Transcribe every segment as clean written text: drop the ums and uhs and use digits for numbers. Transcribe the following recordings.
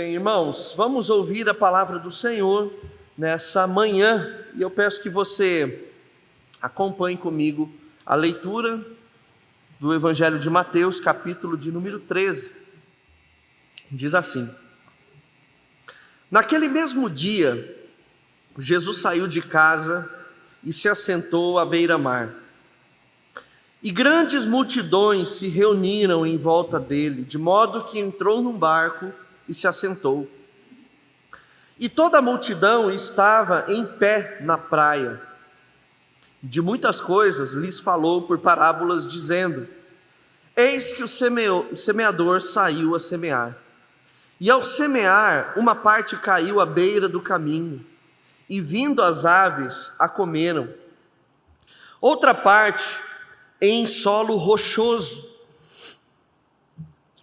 bem, irmãos, vamos ouvir a palavra do Senhor nessa manhã, e eu peço que você acompanhe comigo a leitura do Evangelho de Mateus, capítulo de número 13. Diz assim: Naquele mesmo dia, Jesus saiu de casa e se assentou à beira-mar. E grandes multidões se reuniram em volta dele, de modo que entrou num barco e se assentou. E toda a multidão estava em pé na praia. De muitas coisas lhes falou por parábolas, dizendo: Eis que o semeador saiu a semear. E ao semear, uma parte caiu à beira do caminho, e vindo as aves a comeram. Outra parte em solo rochoso,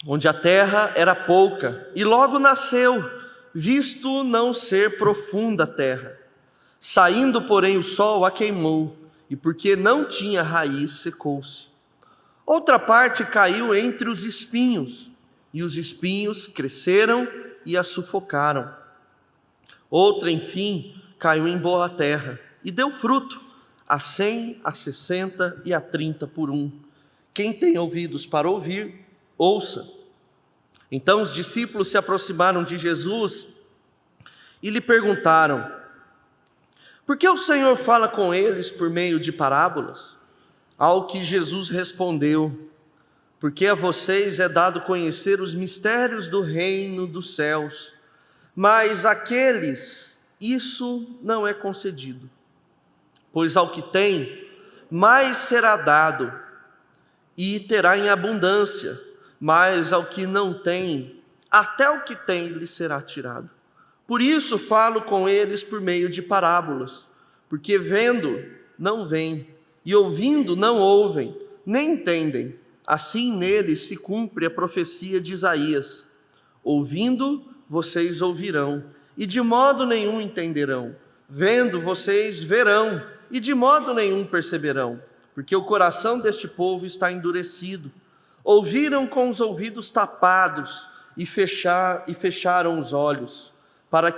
onde a terra era pouca, e logo nasceu, visto não ser profunda a terra. Saindo, porém, o sol a queimou, e porque não tinha raiz, secou-se. Outra parte caiu entre os espinhos, e os espinhos cresceram e a sufocaram. Outra, enfim, caiu em boa terra, e deu fruto, a 100, a 60 e a 30 por um. Quem tem ouvidos para ouvir, ouça. Então os discípulos se aproximaram de Jesus e lhe perguntaram: Por que o Senhor fala com eles por meio de parábolas? Ao que Jesus respondeu: Porque a vocês é dado conhecer os mistérios do reino dos céus, mas àqueles isso não é concedido. Pois ao que tem, mais será dado, e terá em abundância, mas ao que não tem, até o que tem lhe será tirado. Por isso falo com eles por meio de parábolas, porque vendo, não veem, e ouvindo, não ouvem, nem entendem. Assim neles se cumpre a profecia de Isaías: Ouvindo, vocês ouvirão, e de modo nenhum entenderão. Vendo, vocês verão, e de modo nenhum perceberão, porque o coração deste povo está endurecido. Ouviram com os ouvidos tapados e fecharam os olhos, para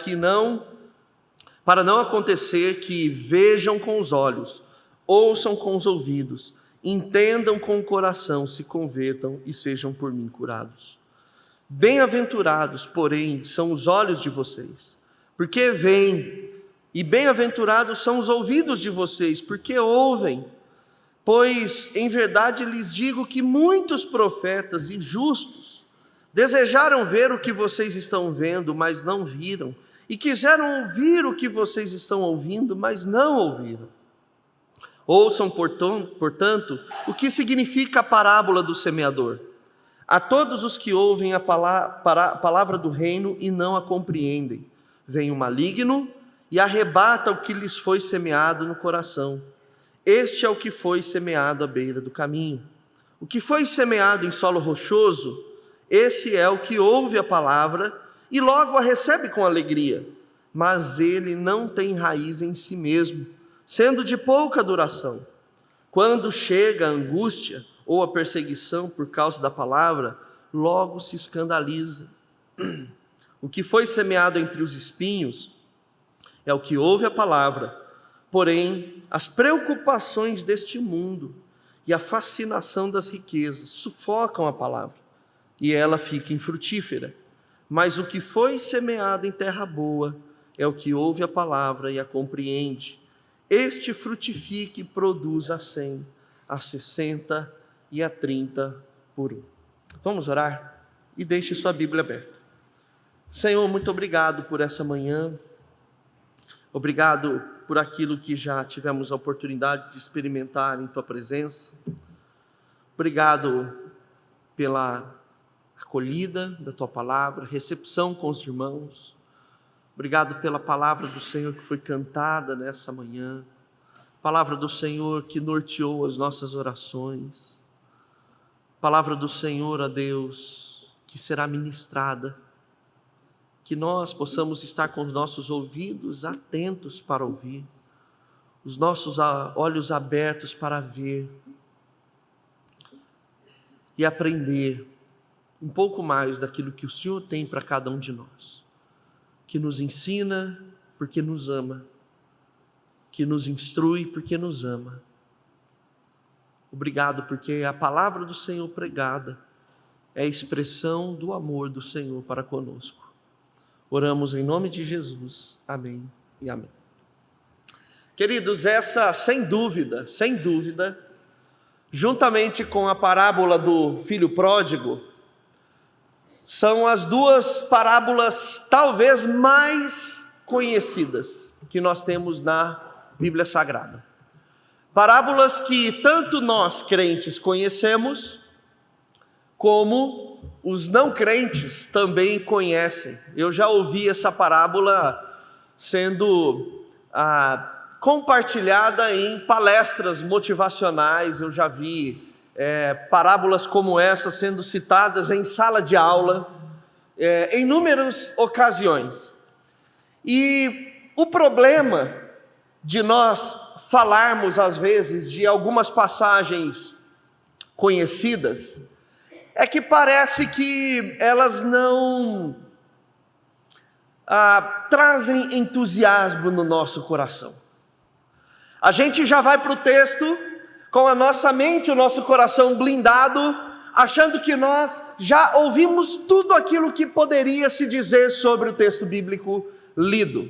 não acontecer que vejam com os olhos, ouçam com os ouvidos, entendam com o coração, se convertam e sejam por mim curados. Bem-aventurados, porém, são os olhos de vocês, porque veem, e bem-aventurados são os ouvidos de vocês, porque ouvem. Pois, em verdade, lhes digo que muitos profetas e justos desejaram ver o que vocês estão vendo, mas não viram, e quiseram ouvir o que vocês estão ouvindo, mas não ouviram. Ouçam, portanto, o que significa a parábola do semeador. A todos os que ouvem a palavra do reino e não a compreendem, vem o maligno e arrebata o que lhes foi semeado no coração. Este é o que foi semeado à beira do caminho. O que foi semeado em solo rochoso, esse é o que ouve a palavra e logo a recebe com alegria, mas ele não tem raiz em si mesmo, sendo de pouca duração. Quando chega a angústia ou a perseguição por causa da palavra, logo se escandaliza. O que foi semeado entre os espinhos é o que ouve a palavra, porém as preocupações deste mundo e a fascinação das riquezas sufocam a palavra, e ela fica infrutífera. Mas o que foi semeado em terra boa é o que ouve a palavra e a compreende. Este frutifica e produz a 100, a 60 e a 30 por um. Vamos orar? E deixe sua Bíblia aberta. Senhor, muito obrigado por essa manhã. Obrigado por aquilo que já tivemos a oportunidade de experimentar em Tua presença. Obrigado pela acolhida da Tua palavra, recepção com os irmãos. Obrigado pela palavra do Senhor que foi cantada nessa manhã. Palavra do Senhor que norteou as nossas orações. Palavra do Senhor, ó Deus, que será ministrada. Que nós possamos estar com os nossos ouvidos atentos para ouvir, os nossos olhos abertos para ver e aprender um pouco mais daquilo que o Senhor tem para cada um de nós, que nos ensina porque nos ama, que nos instrui porque nos ama. Obrigado, porque a palavra do Senhor pregada é a expressão do amor do Senhor para conosco. Oramos em nome de Jesus. Amém e amém. Queridos, essa, sem dúvida, juntamente com a parábola do filho pródigo, são as duas parábolas talvez mais conhecidas que nós temos na Bíblia Sagrada. Parábolas que tanto nós crentes conhecemos, como os não crentes também conhecem. Eu já ouvi essa parábola sendo compartilhada em palestras motivacionais, eu já vi parábolas como essa sendo citadas em sala de aula, em inúmeras ocasiões. E o problema de nós falarmos às vezes de algumas passagens conhecidas, é que parece que elas não trazem entusiasmo no nosso coração. A gente já vai para o texto com a nossa mente, o nosso coração blindado, achando que nós já ouvimos tudo aquilo que poderia se dizer sobre o texto bíblico lido.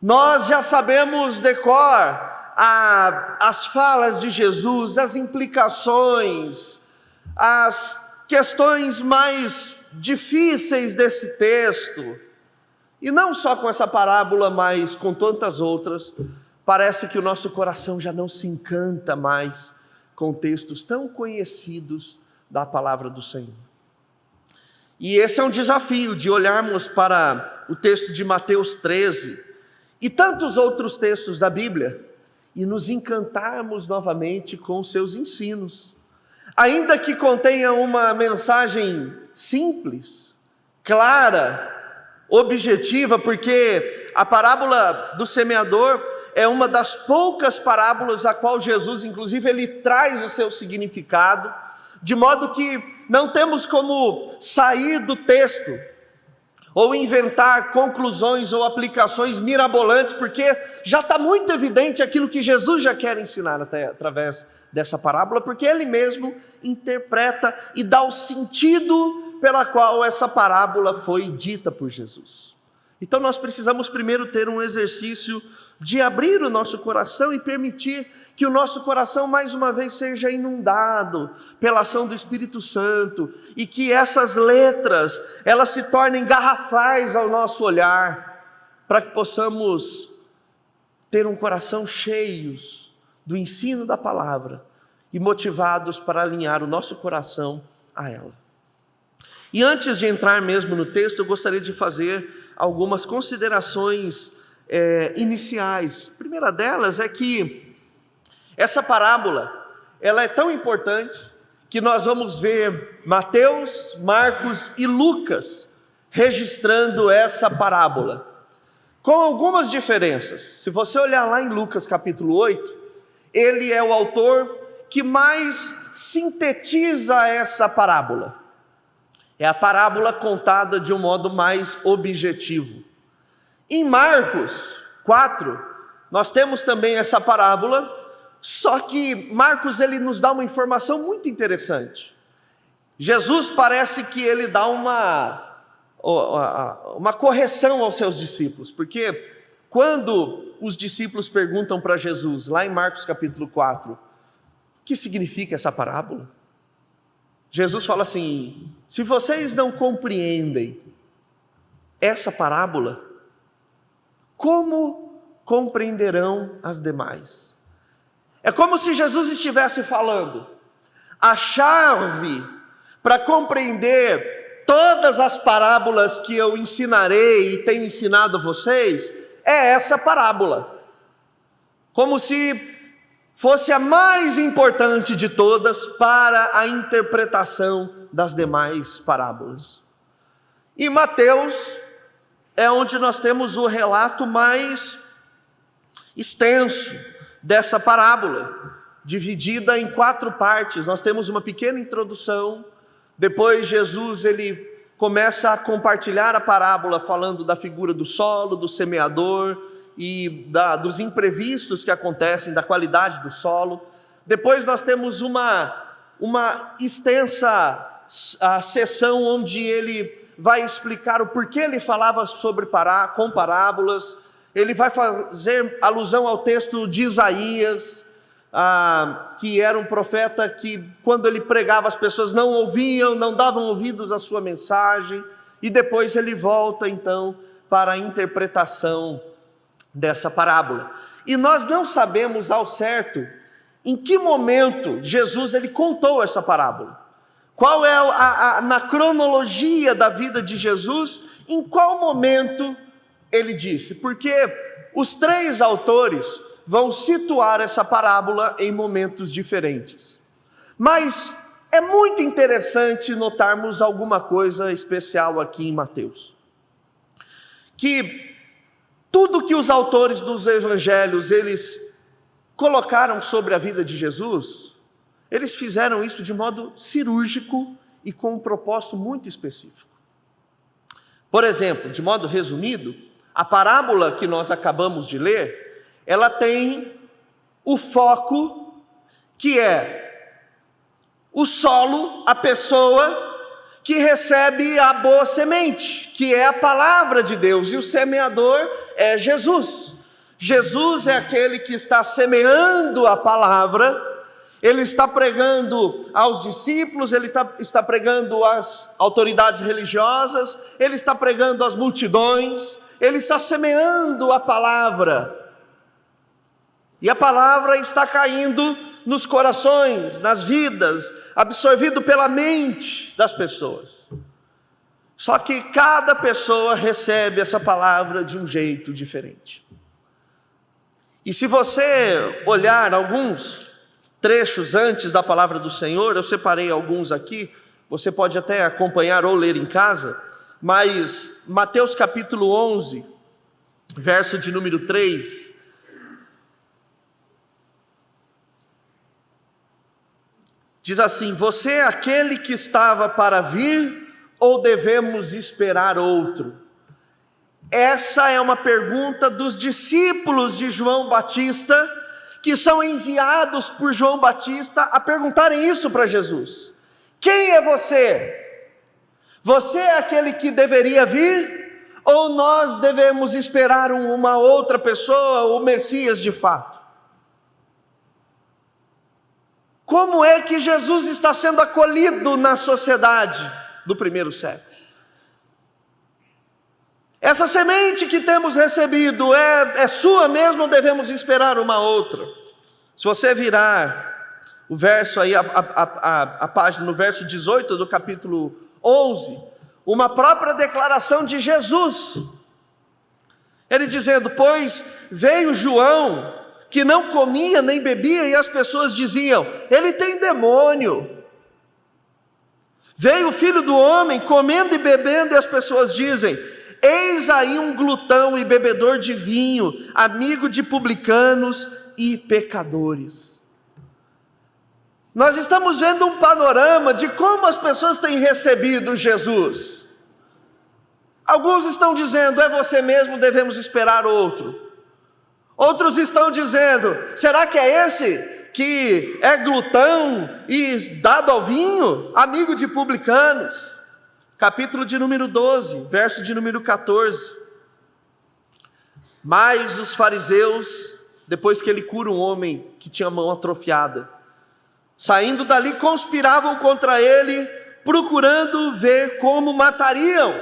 Nós já sabemos de cor as falas de Jesus, as implicações, as questões mais difíceis desse texto. E não só com essa parábola, mas com tantas outras, parece que o nosso coração já não se encanta mais com textos tão conhecidos da palavra do Senhor. E esse é um desafio de olharmos para o texto de Mateus 13 e tantos outros textos da Bíblia e nos encantarmos novamente com seus ensinos. Ainda que contenha uma mensagem simples, clara, objetiva, porque a parábola do semeador é uma das poucas parábolas a qual Jesus, inclusive, ele traz o seu significado, de modo que não temos como sair do texto ou inventar conclusões ou aplicações mirabolantes, porque já está muito evidente aquilo que Jesus já quer ensinar através dessa parábola, porque ele mesmo interpreta e dá o sentido pela qual essa parábola foi dita por Jesus. Então nós precisamos primeiro ter um exercício de abrir o nosso coração e permitir que o nosso coração mais uma vez seja inundado pela ação do Espírito Santo e que essas letras, elas se tornem garrafais ao nosso olhar, para que possamos ter um coração cheios do ensino da palavra e motivados para alinhar o nosso coração a ela. E antes de entrar mesmo no texto, eu gostaria de fazer algumas considerações iniciais. A primeira delas é que essa parábola, ela é tão importante que nós vamos ver Mateus, Marcos e Lucas registrando essa parábola, com algumas diferenças. Se você olhar lá em Lucas capítulo 8, ele é o autor que mais sintetiza essa parábola. É a parábola contada de um modo mais objetivo. Em Marcos 4, nós temos também essa parábola, só que Marcos ele nos dá uma informação muito interessante. Jesus parece que ele dá uma correção aos seus discípulos, porque quando os discípulos perguntam para Jesus, lá em Marcos capítulo 4, o que significa essa parábola? Jesus fala assim: se vocês não compreendem essa parábola, como compreenderão as demais? É como se Jesus estivesse falando: a chave para compreender todas as parábolas que eu ensinarei e tenho ensinado a vocês é essa parábola, como se fosse a mais importante de todas para a interpretação das demais parábolas. E Mateus é onde nós temos o relato mais extenso dessa parábola, dividida em 4 partes. Nós temos uma pequena introdução, Depois Jesus ele começa a compartilhar a parábola falando da figura do solo, do semeador e dos imprevistos que acontecem, da qualidade do solo. Depois nós temos uma extensa sessão onde ele vai explicar o porquê ele falava com parábolas. Ele vai fazer alusão ao texto de Isaías, que era um profeta que, quando ele pregava, as pessoas não ouviam, não davam ouvidos à sua mensagem, e depois ele volta então para a interpretação dessa parábola. E nós não sabemos ao certo em que momento Jesus ele contou essa parábola. Qual é na cronologia da vida de Jesus, em qual momento ele disse? Porque os três autores vão situar essa parábola em momentos diferentes. Mas é muito interessante notarmos alguma coisa especial aqui em Mateus. Que tudo que os autores dos evangelhos, eles colocaram sobre a vida de Jesus, eles fizeram isso de modo cirúrgico e com um propósito muito específico. Por exemplo, de modo resumido, a parábola que nós acabamos de ler, ela tem o foco que é o solo, a pessoa que recebe a boa semente, que é a palavra de Deus, e o semeador é Jesus. Jesus é aquele que está semeando a palavra, ele está pregando aos discípulos, ele está pregando às autoridades religiosas, ele está pregando às multidões, ele está semeando a palavra. E a palavra está caindo nos corações, nas vidas, absorvido pela mente das pessoas. Só que cada pessoa recebe essa palavra de um jeito diferente. E se você olhar alguns trechos antes da palavra do Senhor, eu separei alguns aqui, você pode até acompanhar ou ler em casa, mas Mateus capítulo 11, verso de número 3, diz assim: você é aquele que estava para vir, ou devemos esperar outro? Essa é uma pergunta dos discípulos de João Batista, que são enviados por João Batista a perguntarem isso para Jesus. Quem é você? Você é aquele que deveria vir? Ou nós devemos esperar uma outra pessoa, o Messias de fato? Como é que Jesus está sendo acolhido na sociedade do primeiro século? Essa semente que temos recebido é sua mesmo ou devemos esperar uma outra? Se você virar o verso aí, a página no verso 18 do capítulo 11, uma própria declaração de Jesus. Ele dizendo: pois veio João, que não comia nem bebia, e as pessoas diziam: ele tem demônio. Veio o Filho do Homem comendo e bebendo, e as pessoas dizem: eis aí um glutão e bebedor de vinho, amigo de publicanos e pecadores. Nós estamos vendo um panorama de como as pessoas têm recebido Jesus. Alguns estão dizendo: é você mesmo, devemos esperar outro. Outros estão dizendo: será que é esse que é glutão e dado ao vinho, amigo de publicanos? Capítulo de número 12, verso de número 14. Mas os fariseus, depois que ele cura um homem que tinha a mão atrofiada, saindo dali, conspiravam contra ele, procurando ver como matariam.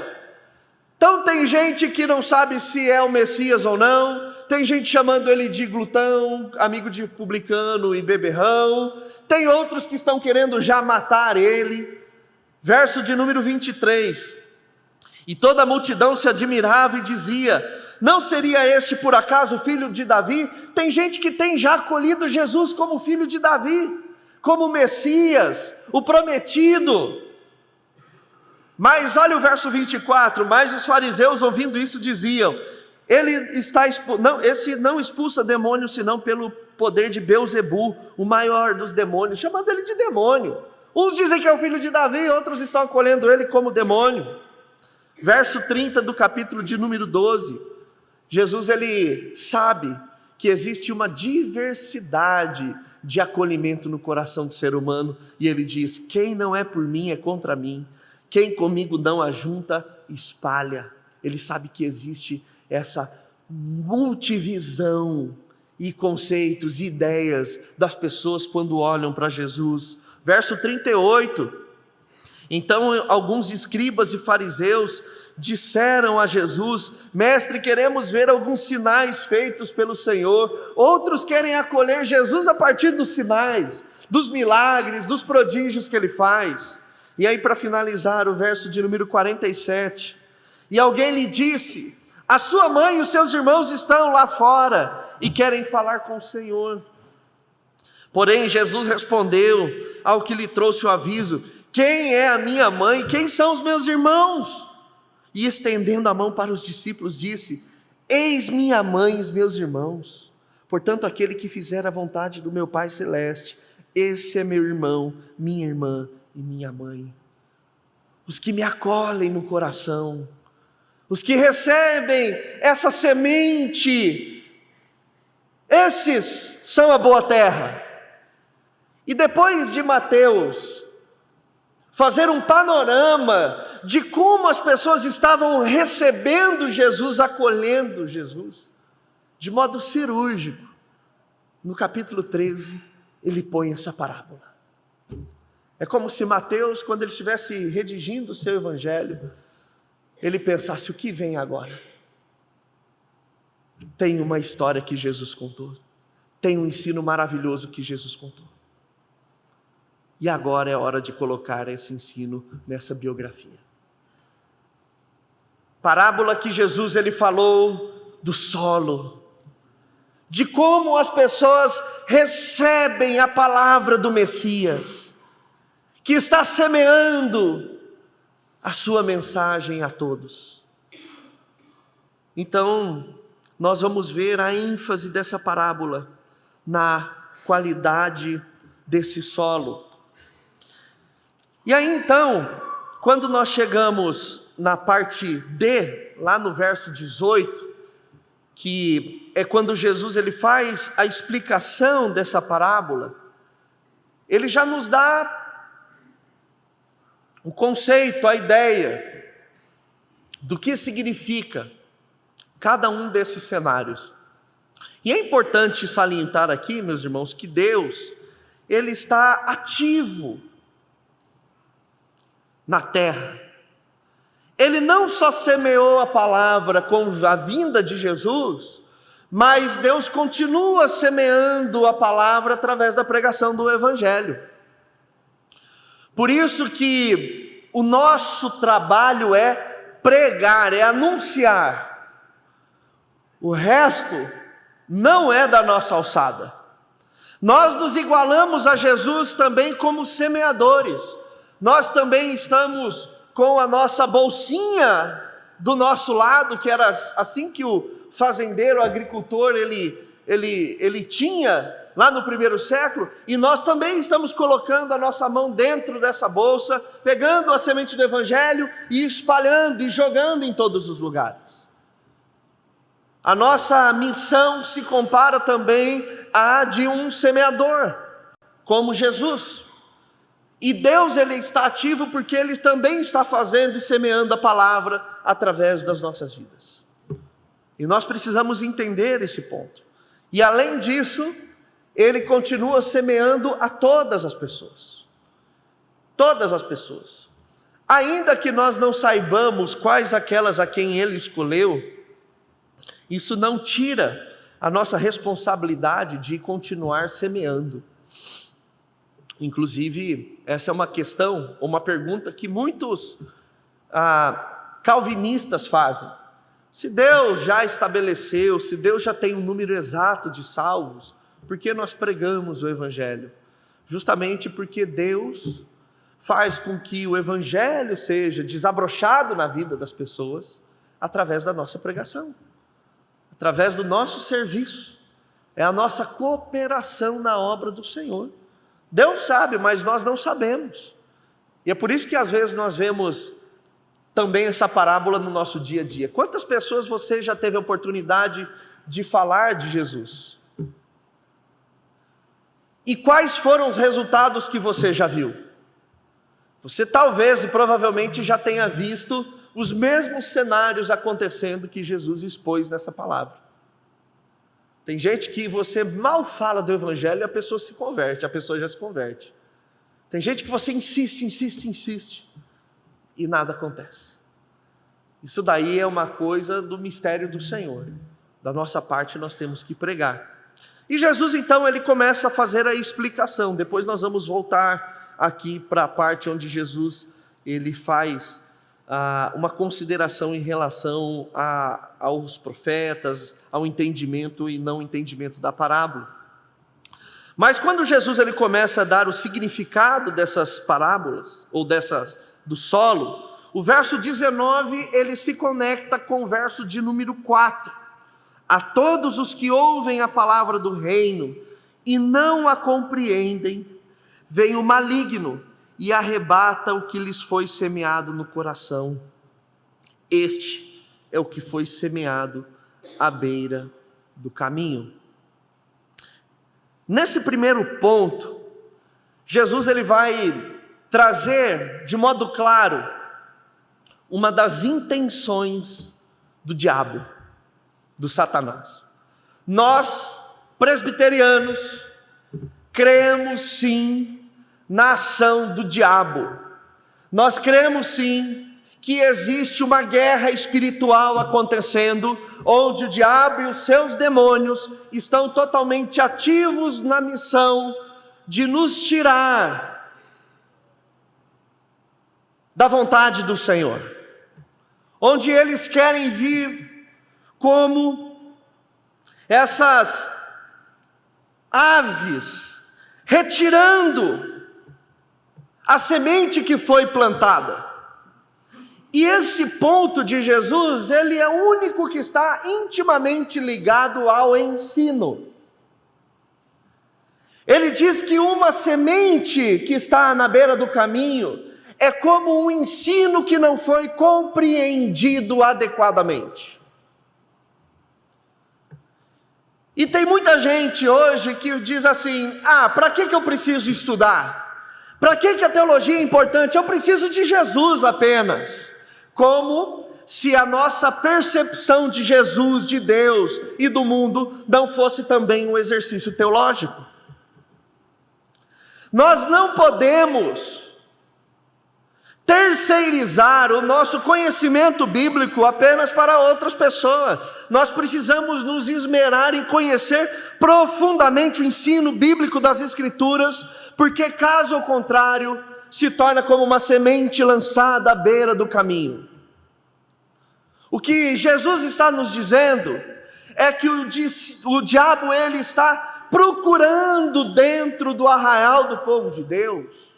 Então tem gente que não sabe se é o Messias ou não, tem gente chamando ele de glutão, amigo de publicano e beberrão, tem outros que estão querendo já matar ele. Verso de número 23, e toda a multidão se admirava e dizia: não seria este por acaso filho de Davi? Tem gente que tem já acolhido Jesus como filho de Davi, como Messias, o prometido. Mas olha o verso 24, mas os fariseus ouvindo isso diziam: esse não expulsa demônio senão pelo poder de Belzebu, o maior dos demônios, chamando ele de demônio. Uns dizem que é o filho de Davi, outros estão acolhendo ele como demônio. Verso 30 do capítulo de número 12. Jesus, ele sabe que existe uma diversidade de acolhimento no coração do ser humano. E ele diz: quem não é por mim é contra mim. Quem comigo não ajunta, espalha. Ele sabe que existe essa multivisão e conceitos e ideias das pessoas quando olham para Jesus. Verso 38. Então alguns escribas e fariseus disseram a Jesus: mestre, queremos ver alguns sinais feitos pelo Senhor. Outros querem acolher Jesus a partir dos sinais, dos milagres, dos prodígios que ele faz. E aí, para finalizar, o verso de número 47. E alguém lhe disse: a sua mãe e os seus irmãos estão lá fora e querem falar com o Senhor. Porém Jesus respondeu ao que lhe trouxe o aviso: quem é a minha mãe? Quem são os meus irmãos? E estendendo a mão para os discípulos disse: eis minha mãe e os meus irmãos. Portanto, aquele que fizer a vontade do meu Pai Celeste, esse é meu irmão, minha irmã e minha mãe. Os que me acolhem no coração, os que recebem essa semente, esses são a boa terra. E depois de Mateus fazer um panorama de como as pessoas estavam recebendo Jesus, acolhendo Jesus, de modo cirúrgico, no capítulo 13, ele põe essa parábola. É como se Mateus, quando ele estivesse redigindo o seu evangelho, ele pensasse: o que vem agora? Tem uma história que Jesus contou, tem um ensino maravilhoso que Jesus contou. E agora é hora de colocar esse ensino nessa biografia. Parábola que Jesus ele falou do solo, de como as pessoas recebem a palavra do Messias, que está semeando a sua mensagem a todos. Então, nós vamos ver a ênfase dessa parábola na qualidade desse solo. E aí então, quando nós chegamos na parte D, lá no verso 18, que é quando Jesus ele faz a explicação dessa parábola, ele já nos dá o conceito, a ideia do que significa cada um desses cenários. E é importante salientar aqui, meus irmãos, que Deus, ele está ativo na terra. Ele não só semeou a palavra com a vinda de Jesus, mas Deus continua semeando a palavra através da pregação do Evangelho. Por isso que o nosso trabalho é pregar, é anunciar. O resto não é da nossa alçada. Nós nos igualamos a Jesus também como semeadores. Nós também estamos com a nossa bolsinha do nosso lado, que era assim que o fazendeiro, o agricultor, ele tinha lá no primeiro século, e nós também estamos colocando a nossa mão dentro dessa bolsa, pegando a semente do Evangelho e espalhando e jogando em todos os lugares. A nossa missão se compara também à de um semeador, como Jesus. E Deus ele está ativo porque Ele também está fazendo e semeando a palavra através das nossas vidas. E nós precisamos entender esse ponto. E além disso, Ele continua semeando a todas as pessoas. Todas as pessoas. Ainda que nós não saibamos quais aquelas a quem Ele escolheu, isso não tira a nossa responsabilidade de continuar semeando. Inclusive, essa é uma questão, uma pergunta que muitos calvinistas fazem. Se Deus já estabeleceu, se Deus já tem um número exato de salvos, por que nós pregamos o Evangelho? Justamente porque Deus faz com que o Evangelho seja desabrochado na vida das pessoas através da nossa pregação, através do nosso serviço. É a nossa cooperação na obra do Senhor. Deus sabe, mas nós não sabemos. E é por isso que às vezes nós vemos também essa parábola no nosso dia a dia. Quantas pessoas você já teve a oportunidade de falar de Jesus? E quais foram os resultados que você já viu? Você talvez e provavelmente já tenha visto os mesmos cenários acontecendo que Jesus expôs nessa palavra. Tem gente que você mal fala do evangelho e a pessoa se converte, a pessoa já se converte. Tem gente que você insiste e nada acontece. Isso daí é uma coisa do mistério do Senhor. Da nossa parte nós temos que pregar. E Jesus então ele começa a fazer a explicação. Depois nós vamos voltar aqui para a parte onde Jesus ele faz uma consideração em relação aos profetas, ao entendimento e não entendimento da parábola. Mas quando Jesus ele começa a dar o significado dessas parábolas, ou do solo, o verso 19 ele se conecta com o verso de número 4. A todos os que ouvem a palavra do reino e não a compreendem, vem o maligno e arrebata o que lhes foi semeado no coração. Este é o que foi semeado à beira do caminho. Nesse primeiro ponto, Jesus ele vai trazer de modo claro uma das intenções do diabo, do Satanás. Nós, presbiterianos, cremos sim na ação do diabo. Nós cremos sim que existe uma guerra espiritual acontecendo, onde o diabo e os seus demônios estão totalmente ativos na missão de nos tirar da vontade do Senhor, onde eles querem vir como essas aves, retirando a semente que foi plantada. E esse ponto de Jesus, ele é o único que está intimamente ligado ao ensino. Ele diz que uma semente que está na beira do caminho é como um ensino que não foi compreendido adequadamente. E tem muita gente hoje que diz assim: para que eu preciso estudar? Para que a teologia é importante? Eu preciso de Jesus apenas. Como se a nossa percepção de Jesus, de Deus e do mundo não fosse também um exercício teológico. Nós não podemos terceirizar o nosso conhecimento bíblico apenas para outras pessoas. Nós precisamos nos esmerar em conhecer profundamente o ensino bíblico das Escrituras, porque caso contrário, se torna como uma semente lançada à beira do caminho. O que Jesus está nos dizendo é que o diabo ele está procurando dentro do arraial do povo de Deus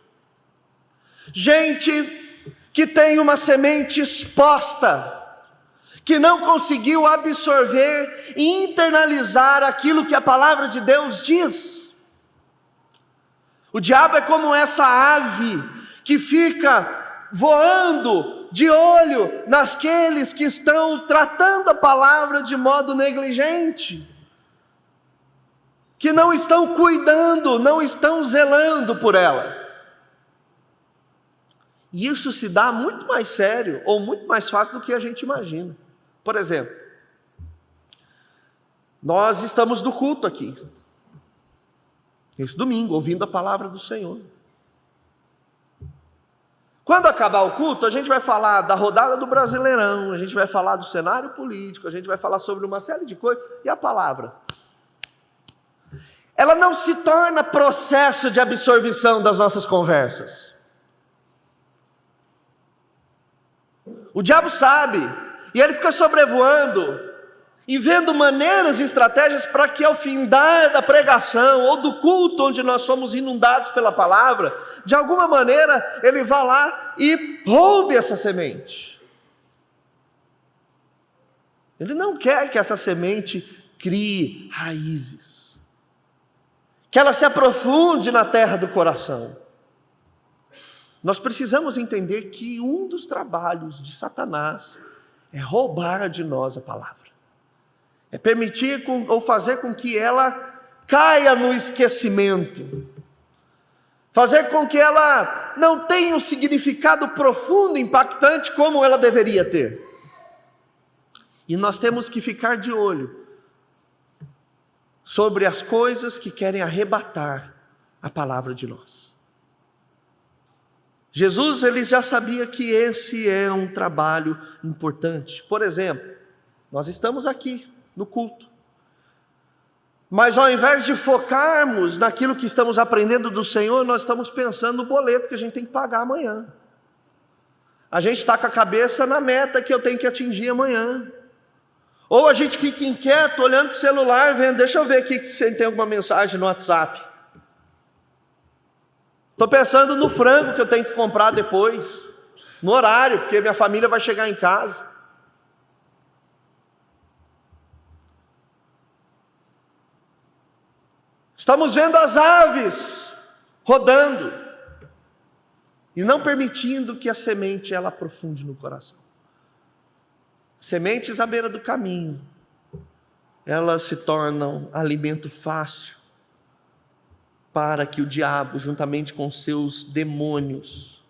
gente que tem uma semente exposta, que não conseguiu absorver e internalizar aquilo que a palavra de Deus diz. O diabo é como essa ave que fica voando de olho naqueles que estão tratando a palavra de modo negligente, que não estão cuidando, não estão zelando por ela. E isso se dá muito mais sério, ou muito mais fácil do que a gente imagina. Por exemplo, nós estamos no culto aqui, esse domingo, ouvindo a palavra do Senhor. Quando acabar o culto, a gente vai falar da rodada do Brasileirão, a gente vai falar do cenário político, a gente vai falar sobre uma série de coisas, e a palavra? Ela não se torna processo de absorção das nossas conversas. O diabo sabe, e ele fica sobrevoando e vendo maneiras e estratégias para que ao findar da pregação ou do culto onde nós somos inundados pela palavra, de alguma maneira ele vá lá e roube essa semente. Ele não quer que essa semente crie raízes, que ela se aprofunde na terra do coração. Nós precisamos entender que um dos trabalhos de Satanás é roubar de nós a palavra. É permitir ou fazer com que ela caia no esquecimento. Fazer com que ela não tenha um significado profundo, impactante, como ela deveria ter. E nós temos que ficar de olho sobre as coisas que querem arrebatar a palavra de nós. Jesus, ele já sabia que esse é um trabalho importante. Por exemplo, nós estamos aqui no culto, mas ao invés de focarmos naquilo que estamos aprendendo do Senhor, nós estamos pensando no boleto que a gente tem que pagar amanhã. A gente está com a cabeça na meta que eu tenho que atingir amanhã. Ou a gente fica inquieto, olhando para o celular, vendo, deixa eu ver aqui se tem alguma mensagem no WhatsApp. Estou pensando no frango que eu tenho que comprar depois, no horário, porque minha família vai chegar em casa. Estamos vendo as aves rodando e não permitindo que a semente ela aprofunde no coração. Sementes à beira do caminho, elas se tornam alimento fácil para que o diabo, juntamente com seus demônios,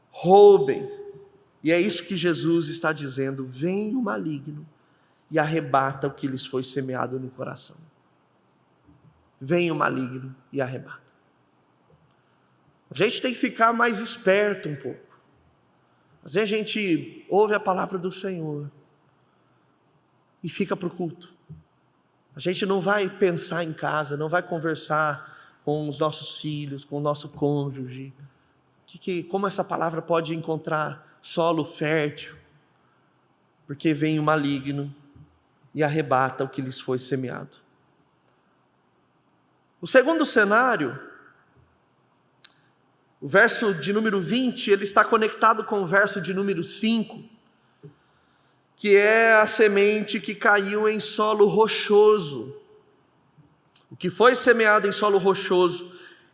roubem. E é isso que Jesus está dizendo: vem o maligno e arrebata o que lhes foi semeado no coração. Vem o maligno e arrebata. A gente tem que ficar mais esperto um pouco. Às vezes a gente ouve a palavra do Senhor e fica para o culto. A gente não vai pensar em casa, não vai conversar com os nossos filhos, com o nosso cônjuge, como essa palavra pode encontrar solo fértil, porque vem o maligno e arrebata o que lhes foi semeado. O segundo cenário, o verso de número 20, ele está conectado com o verso de número 5, que é a semente que caiu em solo rochoso. O que foi semeado em solo rochoso,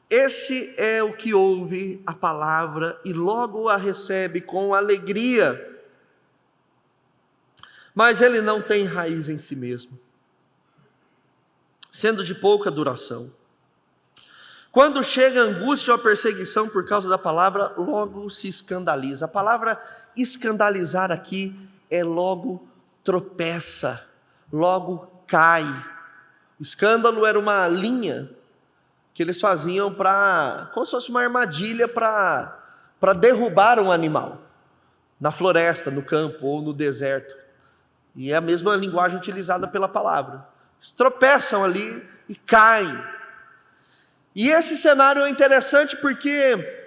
esse é o que ouve a palavra e logo a recebe com alegria, mas ele não tem raiz em si mesmo, sendo de pouca duração. Quando chega a angústia ou a perseguição por causa da palavra, logo se escandaliza. A palavra escandalizar aqui é logo tropeça, logo cai. O escândalo era uma linha que eles faziam como se fosse uma armadilha para derrubar um animal, na floresta, no campo ou no deserto. E é a mesma linguagem utilizada pela palavra. Eles tropeçam ali e caem. E esse cenário é interessante porque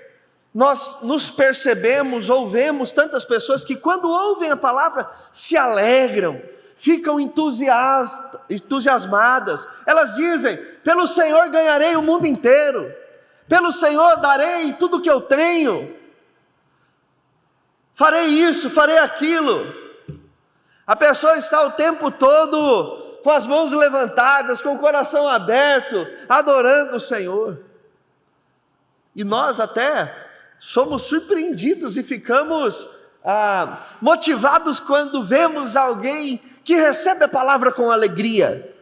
nós nos percebemos, ouvemos tantas pessoas que quando ouvem a palavra se alegram, ficam entusiasmadas. Elas dizem: pelo Senhor ganharei o mundo inteiro, pelo Senhor darei tudo o que eu tenho, farei isso, farei aquilo. A pessoa está o tempo todo com as mãos levantadas, com o coração aberto, adorando o Senhor. E nós até somos surpreendidos e ficamos motivados quando vemos alguém que recebe a palavra com alegria.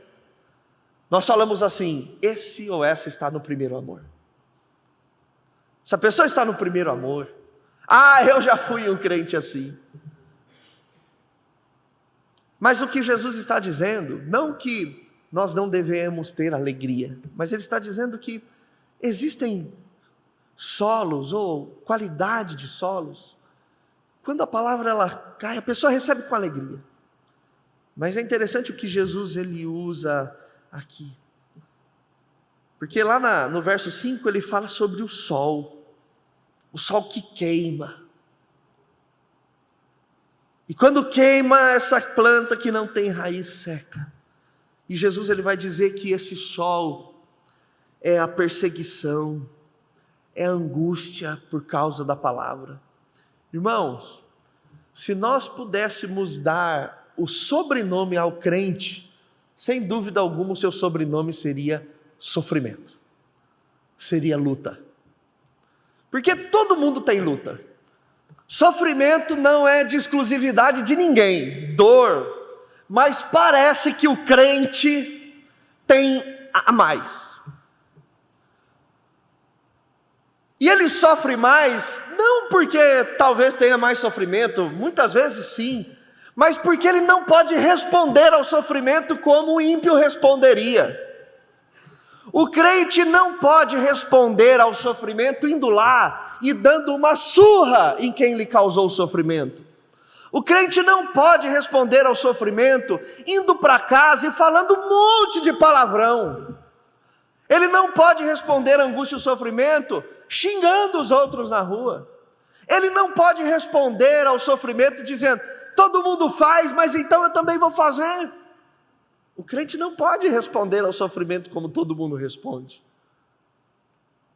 Nós falamos assim: esse ou essa está no primeiro amor. Essa pessoa está no primeiro amor. Eu já fui um crente assim. Mas o que Jesus está dizendo, não que nós não devemos ter alegria, mas Ele está dizendo que existem solos ou qualidade de solos. Quando a palavra ela cai, a pessoa recebe com alegria. Mas é interessante o que Jesus ele usa aqui. Porque lá no verso 5 ele fala sobre o sol que queima. E quando queima, essa planta que não tem raiz seca. E Jesus ele vai dizer que esse sol é a perseguição, é a angústia por causa da palavra. Irmãos, se nós pudéssemos dar o sobrenome ao crente, sem dúvida alguma o seu sobrenome seria sofrimento, seria luta. Porque todo mundo tem luta. Sofrimento não é de exclusividade de ninguém, dor, mas parece que o crente tem a mais. E ele sofre mais, não porque talvez tenha mais sofrimento, muitas vezes sim, mas porque ele não pode responder ao sofrimento como o ímpio responderia. O crente não pode responder ao sofrimento indo lá e dando uma surra em quem lhe causou o sofrimento. O crente não pode responder ao sofrimento indo para casa e falando um monte de palavrão. Ele não pode responder à angústia e ao sofrimento xingando os outros na rua. Ele não pode responder ao sofrimento dizendo, todo mundo faz, mas então eu também vou fazer. O crente não pode responder ao sofrimento como todo mundo responde.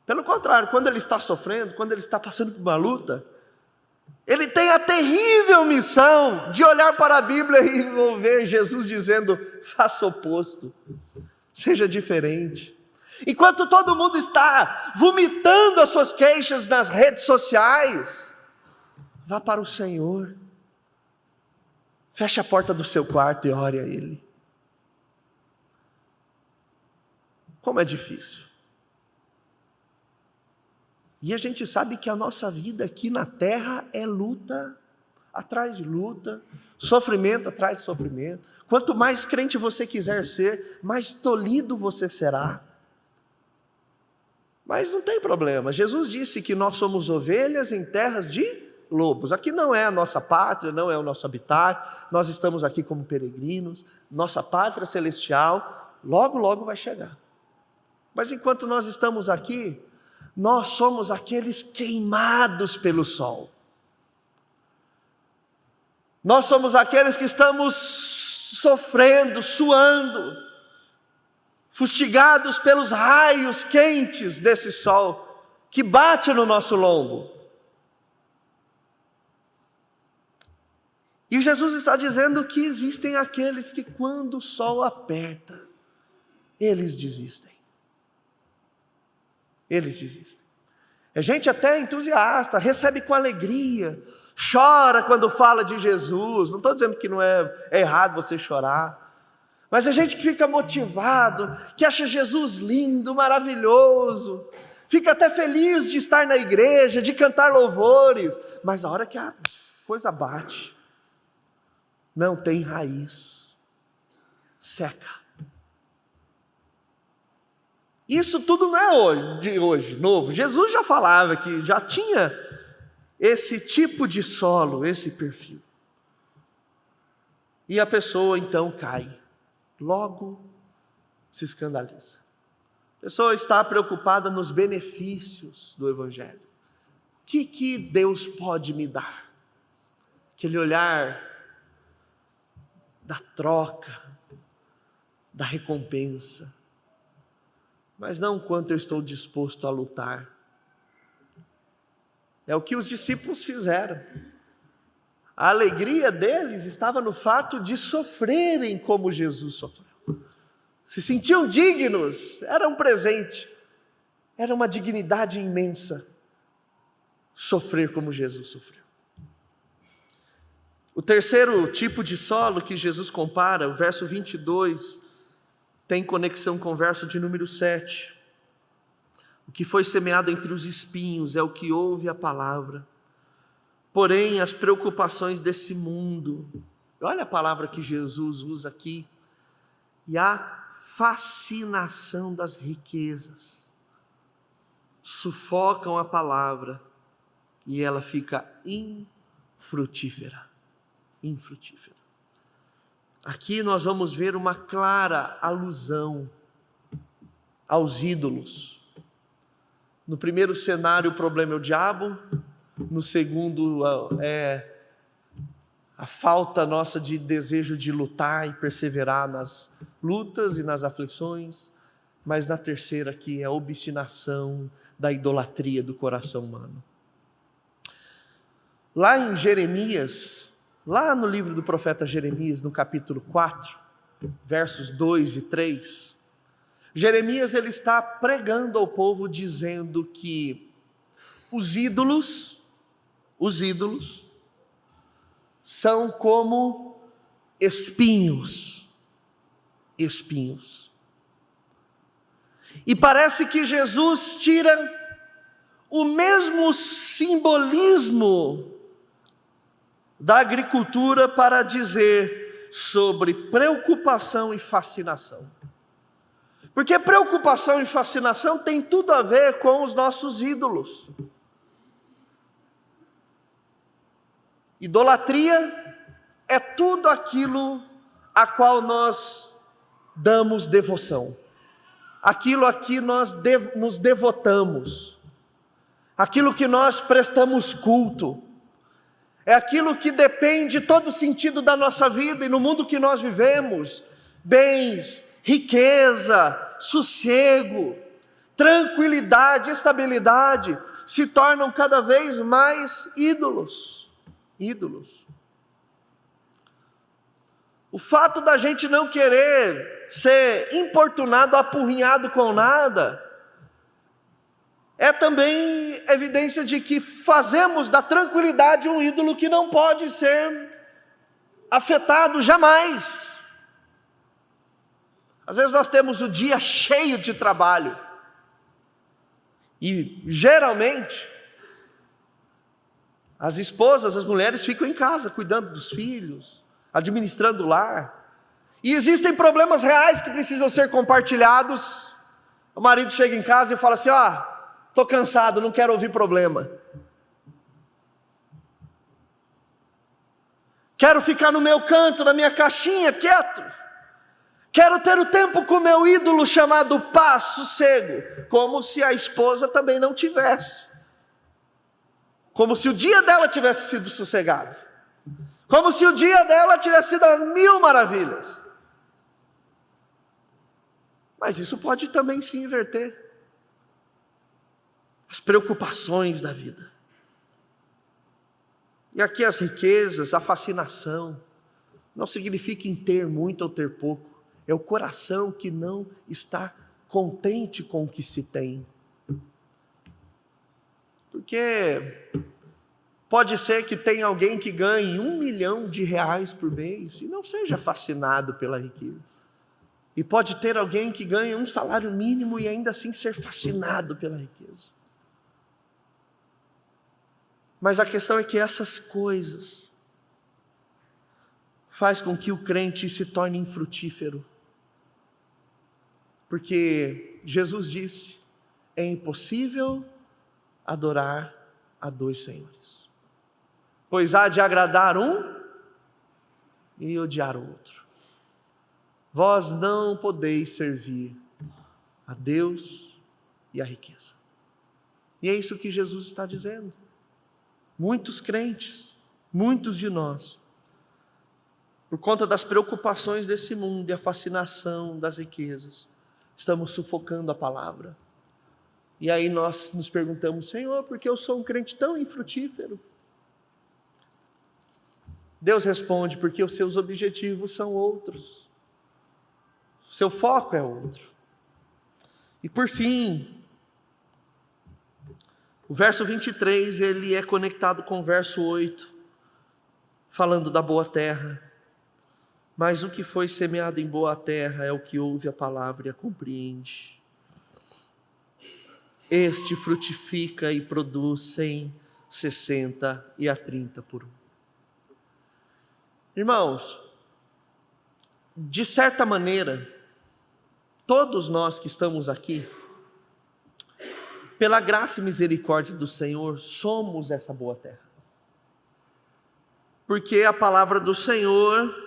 Pelo contrário, quando ele está sofrendo, quando ele está passando por uma luta, ele tem a terrível missão de olhar para a Bíblia e ver Jesus dizendo, faça o oposto, seja diferente. Enquanto todo mundo está vomitando as suas queixas nas redes sociais, vá para o Senhor, feche a porta do seu quarto e ore a Ele. Como é difícil. E a gente sabe que a nossa vida aqui na terra é luta atrás de luta, sofrimento atrás de sofrimento. Quanto mais crente você quiser ser, mais tolhido você será. Mas não tem problema, Jesus disse que nós somos ovelhas em terras de lobos. Aqui não é a nossa pátria, não é o nosso habitat, nós estamos aqui como peregrinos, nossa pátria celestial logo, logo vai chegar. Mas enquanto nós estamos aqui, nós somos aqueles queimados pelo sol. Nós somos aqueles que estamos sofrendo, suando, fustigados pelos raios quentes desse sol que bate no nosso lombo. E Jesus está dizendo que existem aqueles que quando o sol aperta, eles desistem. Eles desistem. É gente até entusiasta, recebe com alegria, chora quando fala de Jesus. Não estou dizendo que não é errado você chorar, mas é gente que fica motivado, que acha Jesus lindo, maravilhoso, fica até feliz de estar na igreja, de cantar louvores, mas a hora que a coisa bate, não tem raiz, seca. Isso tudo não é de hoje, novo. Jesus já falava que já tinha esse tipo de solo, esse perfil. E a pessoa então cai, logo se escandaliza. A pessoa está preocupada nos benefícios do Evangelho. O que Deus pode me dar? Aquele olhar da troca, da recompensa. Mas não quanto eu estou disposto a lutar. É o que os discípulos fizeram. A alegria deles estava no fato de sofrerem como Jesus sofreu. Se sentiam dignos, era um presente, era uma dignidade imensa sofrer como Jesus sofreu. O terceiro tipo de solo que Jesus compara, o verso 22, tem conexão com o verso de número 7. O que foi semeado entre os espinhos é o que ouve a palavra. Porém, as preocupações desse mundo, olha a palavra que Jesus usa aqui, e a fascinação das riquezas, sufocam a palavra e ela fica infrutífera. Infrutífera. Aqui nós vamos ver uma clara alusão aos ídolos. No primeiro cenário o problema é o diabo, no segundo é a falta nossa de desejo de lutar e perseverar nas lutas e nas aflições, mas na terceira aqui é a obstinação da idolatria do coração humano. Lá em Jeremias, lá no livro do profeta Jeremias, no capítulo 4, versos 2 e 3, Jeremias ele está pregando ao povo dizendo que os ídolos são como espinhos. E parece que Jesus tira o mesmo simbolismo da agricultura para dizer sobre preocupação e fascinação. Porque preocupação e fascinação tem tudo a ver com os nossos ídolos. Idolatria é tudo aquilo a qual nós damos devoção, aquilo a que nós nos devotamos, aquilo que nós prestamos culto, é aquilo que depende todo o sentido da nossa vida e no mundo que nós vivemos, bens, riqueza, sossego, tranquilidade, estabilidade, se tornam cada vez mais ídolos. O fato da gente não querer ser importunado, apurrinhado com nada, é também evidência de que fazemos da tranquilidade um ídolo que não pode ser afetado jamais. Às vezes nós temos o dia cheio de trabalho, e geralmente as esposas, as mulheres ficam em casa, cuidando dos filhos, administrando o lar, e existem problemas reais que precisam ser compartilhados. O marido chega em casa e fala assim: estou cansado, não quero ouvir problema. Quero ficar no meu canto, na minha caixinha, quieto. Quero ter o tempo com o meu ídolo chamado paz, sossego. Como se a esposa também não tivesse. Como se o dia dela tivesse sido sossegado. Como se o dia dela tivesse sido a mil maravilhas. Mas isso pode também se inverter. As preocupações da vida. E aqui as riquezas, a fascinação, não significa em ter muito ou ter pouco. É o coração que não está contente com o que se tem. Porque pode ser que tenha alguém que ganhe R$1 milhão por mês e não seja fascinado pela riqueza. E pode ter alguém que ganhe um salário mínimo e ainda assim ser fascinado pela riqueza. Mas a questão é que essas coisas faz com que o crente se torne infrutífero. Porque Jesus disse: é impossível adorar a dois senhores, pois há de agradar um e odiar o outro. Vós não podeis servir a Deus e a riqueza. E é isso que Jesus está dizendo. Muitos crentes, muitos de nós, por conta das preocupações desse mundo e a fascinação das riquezas, estamos sufocando a palavra. E aí nós nos perguntamos: Senhor, por que eu sou um crente tão infrutífero? Deus responde: porque os seus objetivos são outros. Seu foco é outro. E por fim, o verso 23, ele é conectado com o verso 8, falando da boa terra. Mas o que foi semeado em boa terra é o que ouve a palavra e a compreende. Este frutifica e produz 100, 60 e a 30 por um. Irmãos, de certa maneira, todos nós que estamos aqui, pela graça e misericórdia do Senhor, somos essa boa terra. Porque a palavra do Senhor,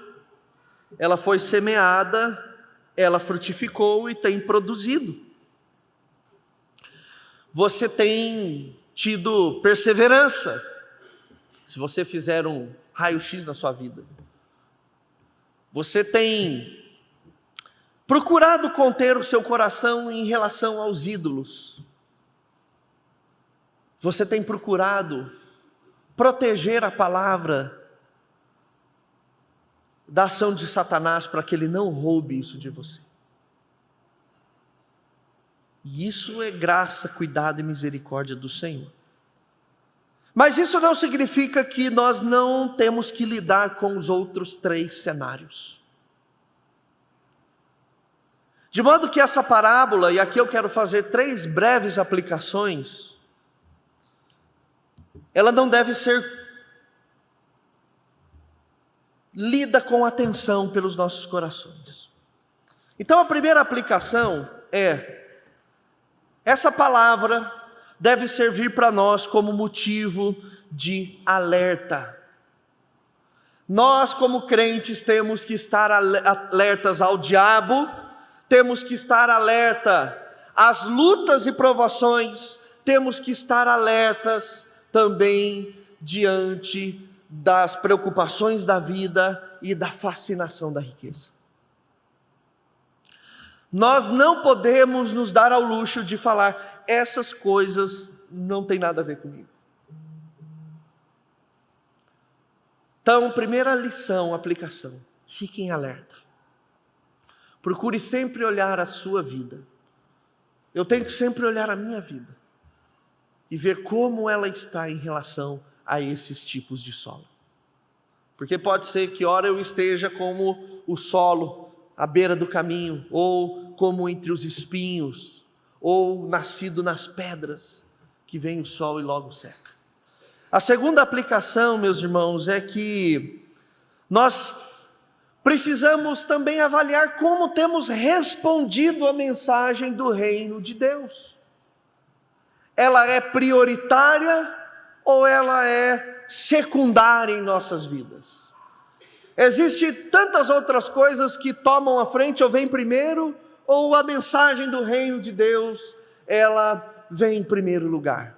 ela foi semeada, ela frutificou e tem produzido. Você tem tido perseverança, se você fizer um raio-x na sua vida. Você tem procurado conter o seu coração em relação aos ídolos. Você tem procurado proteger a palavra da ação de Satanás para que ele não roube isso de você. E isso é graça, cuidado e misericórdia do Senhor. Mas isso não significa que nós não temos que lidar com os outros 3 cenários. De modo que essa parábola, e aqui eu quero fazer 3 breves aplicações, ela não deve ser lida com atenção pelos nossos corações. Então a primeira aplicação é: essa palavra deve servir para nós como motivo de alerta. Nós, como crentes, temos que estar alertas ao diabo, temos que estar alerta às lutas e provações, temos que estar alertas também diante das preocupações da vida e da fascinação da riqueza. Nós não podemos nos dar ao luxo de falar: essas coisas não têm nada a ver comigo. Então, primeira lição, aplicação: fique em alerta. Procure sempre olhar a sua vida. Eu tenho que sempre olhar a minha vida e ver como ela está em relação a esses tipos de solo. Porque pode ser que ora eu esteja como o solo à beira do caminho, ou como entre os espinhos, ou nascido nas pedras, que vem o sol e logo seca. A segunda aplicação, meus irmãos, é que nós precisamos também avaliar como temos respondido à mensagem do reino de Deus. Ela é prioritária ou ela é secundária em nossas vidas? Existem tantas outras coisas que tomam a frente ou vêm primeiro, ou a mensagem do reino de Deus, ela vem em primeiro lugar?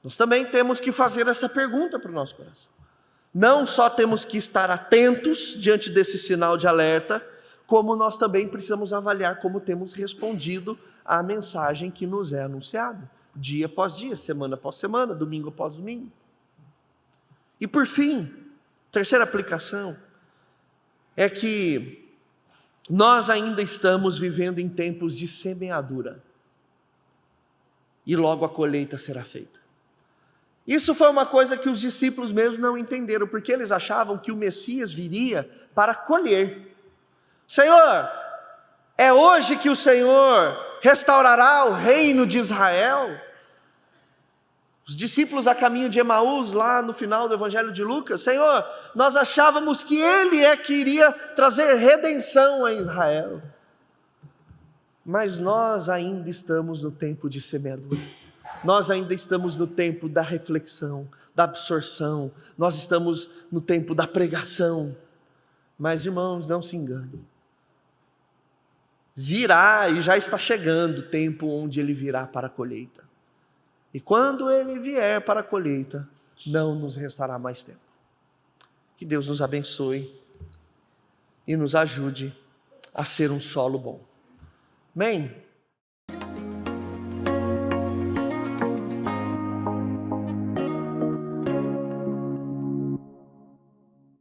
Nós também temos que fazer essa pergunta para o nosso coração. Não só temos que estar atentos diante desse sinal de alerta, como nós também precisamos avaliar como temos respondido à mensagem que nos é anunciada, dia após dia, semana após semana, domingo após domingo. E por fim, terceira aplicação, é que nós ainda estamos vivendo em tempos de semeadura, e logo a colheita será feita. Isso foi uma coisa que os discípulos mesmos não entenderam, porque eles achavam que o Messias viria para colher. Senhor, é hoje que o Senhor restaurará o reino de Israel? Os discípulos a caminho de Emaús, lá no final do Evangelho de Lucas: Senhor, nós achávamos que Ele que iria trazer redenção a Israel. Mas nós ainda estamos no tempo de semeadura. Nós ainda estamos no tempo da reflexão, da absorção. Nós estamos no tempo da pregação. Mas, irmãos, não se enganem. Virá, e já está chegando o tempo onde Ele virá para a colheita. E quando Ele vier para a colheita, não nos restará mais tempo. Que Deus nos abençoe e nos ajude a ser um solo bom. Amém?